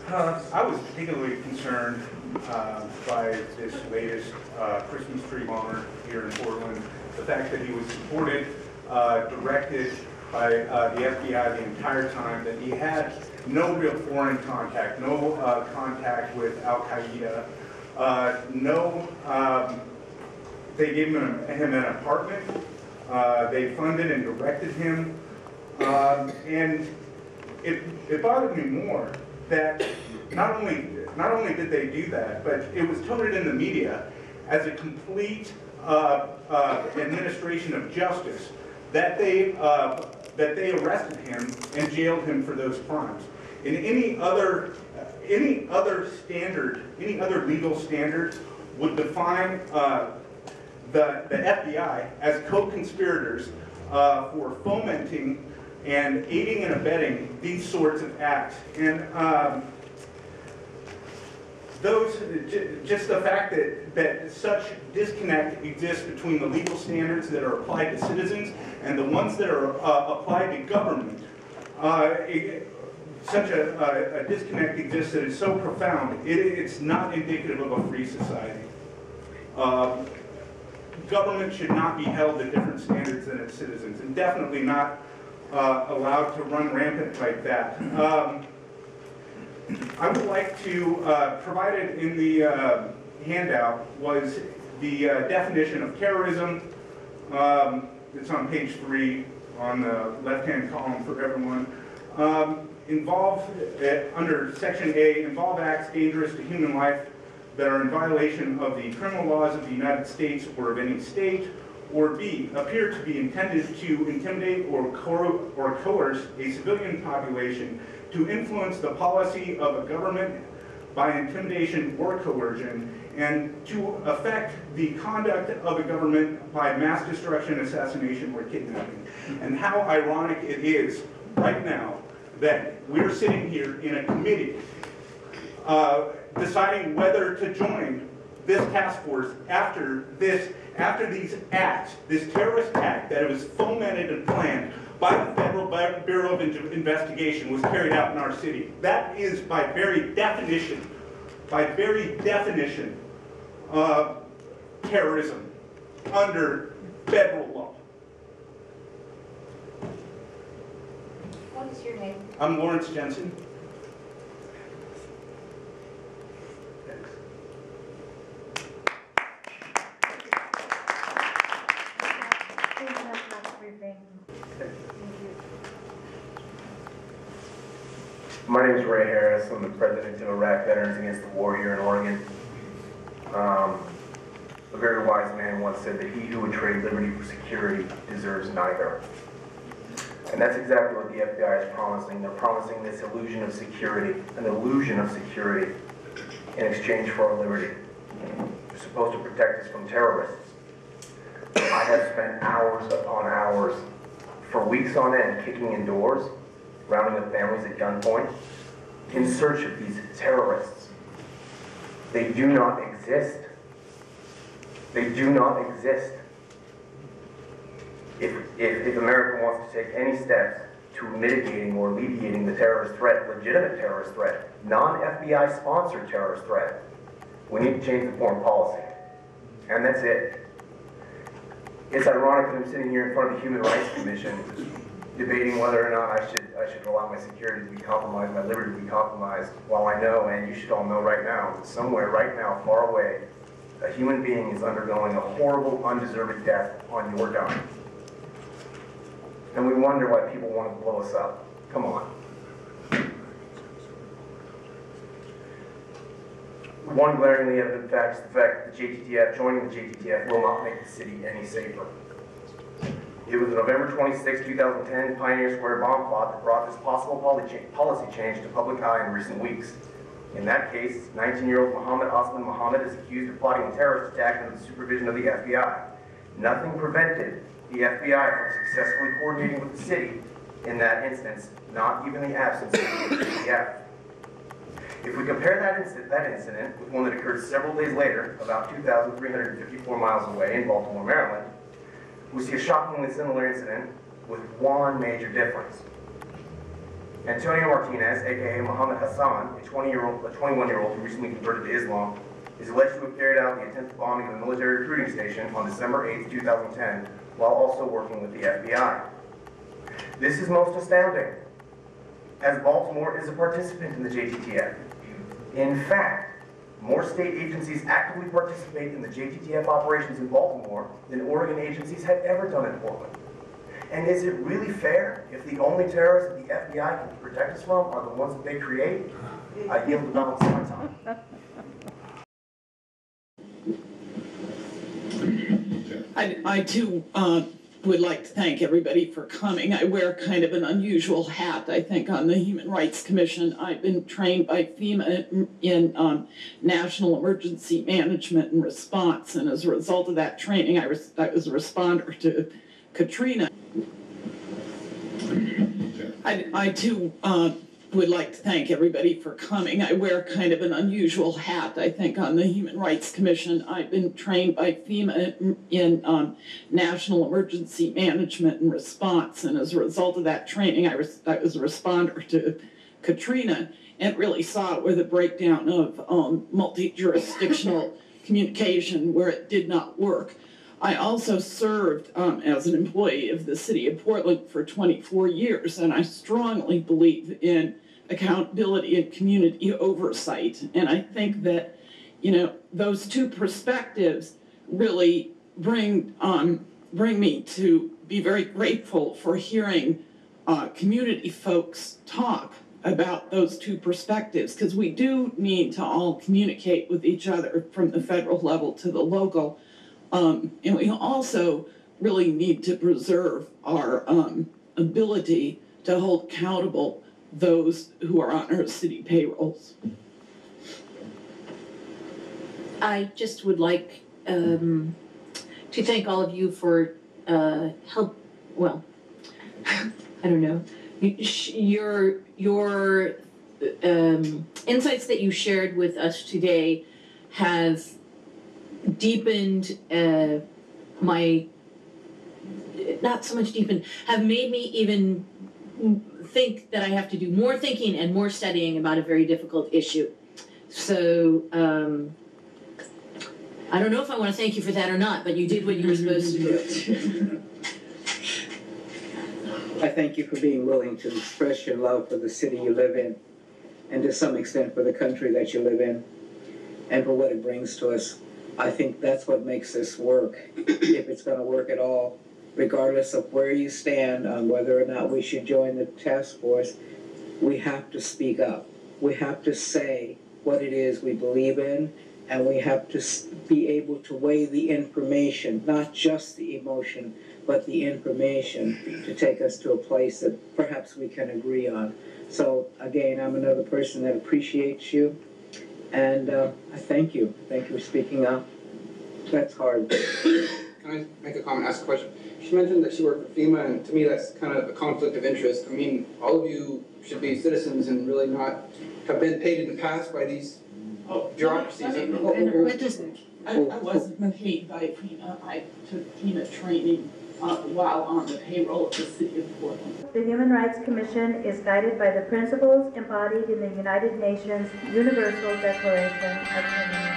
I was particularly concerned by this latest Christmas tree bomber here in Portland. The fact that he was supported, directed by the FBI the entire time, that he had no real foreign contact, no contact with Al-Qaeda, they gave him an apartment, they funded and directed him, and it bothered me more that not only did they do that, but it was touted in the media as a complete administration of justice, that they arrested him and jailed him for those crimes. In any other standard, any other legal standard would define the FBI as co-conspirators for fomenting and aiding and abetting these sorts of acts. And just the fact that such disconnect exists between the legal standards that are applied to citizens and the ones that are applied to government, such a disconnect exists that is so profound, it's not indicative of a free society. Government should not be held to different standards than its citizens, and definitely not allowed to run rampant like that. I would like to, provided in the handout was the definition of terrorism. It's on page 3 on the left-hand column for everyone. Under Section A, involve acts dangerous to human life that are in violation of the criminal laws of the United States or of any state, or B, appear to be intended to intimidate or coerce a civilian population to influence the policy of a government by intimidation or coercion, and to affect the conduct of a government by mass destruction, assassination, or kidnapping. And how ironic it is right now that we're sitting here in a committee deciding whether to join this task force after these acts, this terrorist act that was fomented and planned by the Federal Bureau of Investigation was carried out in our city. That is, by very definition, terrorism under federal law. What is your name? I'm Lawrence Jensen. My name is Ray Harris. I'm the president of Iraq Veterans Against the War here in Oregon. A very wise man once said that he who would trade liberty for security deserves neither. And that's exactly what the FBI is promising. They're promising this illusion of security, an illusion of security, in exchange for our liberty. They're supposed to protect us from terrorists. I have spent hours upon hours, for weeks on end, kicking in doors, rounding up families at gunpoint, in search of these terrorists. They do not exist. They do not exist. If America wants to take any steps to mitigating or alleviating the terrorist threat, legitimate terrorist threat, non-FBI sponsored terrorist threat, we need to change the foreign policy. And that's it. It's ironic that I'm sitting here in front of the Human Rights Commission debating whether or not I should allow my security to be compromised, my liberty to be compromised, while I know, and you should all know right now, that somewhere right now, far away, a human being is undergoing a horrible, undeserved death on your dime. And we wonder why people want to blow us up. Come on. One glaringly evident fact is the fact that JTTF, joining the JTTF, will not make the city any safer. It was a November 26, 2010 Pioneer Square bomb plot that brought this possible policy change to public eye in recent weeks. In that case, 19-year-old Mohammed Osman Mohammed is accused of plotting a terrorist attack under the supervision of the FBI. Nothing prevented the FBI from successfully coordinating with the city in that instance, not even the absence of the JTTF. If we compare that incident with one that occurred several days later, about 2,354 miles away in Baltimore, Maryland, we see a shockingly similar incident with one major difference. Antonio Martinez, aka Muhammad Hassan, a 21-year-old who recently converted to Islam, is alleged to have carried out the attempted bombing of a military recruiting station on December 8, 2010, while also working with the FBI. This is most astounding, as Baltimore is a participant in the JTTF. In fact, more state agencies actively participate in the JTTF operations in Baltimore than Oregon agencies have ever done in Portland. And is it really fair if the only terrorists that the FBI can protect us from are the ones that they create? I yield the balance of my time. I too would like to thank everybody for coming. I wear kind of an unusual hat, I think, on the Human Rights Commission. I've been trained by FEMA in National Emergency Management and Response, and as a result of that training, I was a responder to Katrina. I too would like to thank everybody for coming. I wear kind of an unusual hat, I think, on the Human Rights Commission. I've been trained by FEMA in National Emergency Management and Response, and as a result of that training, I was a responder to Katrina, and really saw it with a breakdown of multi-jurisdictional communication where it did not work. I also served as an employee of the city of Portland for 24 years, and I strongly believe in accountability and community oversight. And I think that, you know, those two perspectives really bring me to be very grateful for hearing community folks talk about those two perspectives, because we do need to all communicate with each other from the federal level to the local. And we also really need to preserve our ability to hold accountable those who are on our city payrolls. I just would like to thank all of you for help. Well, I don't know. Your insights that you shared with us today have deepened not so much deepened, have made me even think that I have to do more thinking and more studying about a very difficult issue. So I don't know if I want to thank you for that or not, but you did what you were supposed to do. I thank you for being willing to express your love for the city you live in, and to some extent for the country that you live in, and for what it brings to us. I think that's what makes this work, if it's going to work at all, regardless of where you stand on whether or not we should join the task force. We have to speak up. We have to say what it is we believe in, and we have to be able to weigh the information, not just the emotion, but the information to take us to a place that perhaps we can agree on. So again, I'm another person that appreciates you, and I thank you. Thank you for speaking up. That's hard. Can I make a comment, ask a question? She mentioned that she worked for FEMA, and to me that's kind of a conflict of interest. I mean, all of you should be citizens and really not have been paid in the past by these bureaucracies. I wasn't paid by FEMA. I took FEMA training while on the payroll of the city of Portland. The Human Rights Commission is guided by the principles embodied in the United Nations Universal Declaration of Human Rights.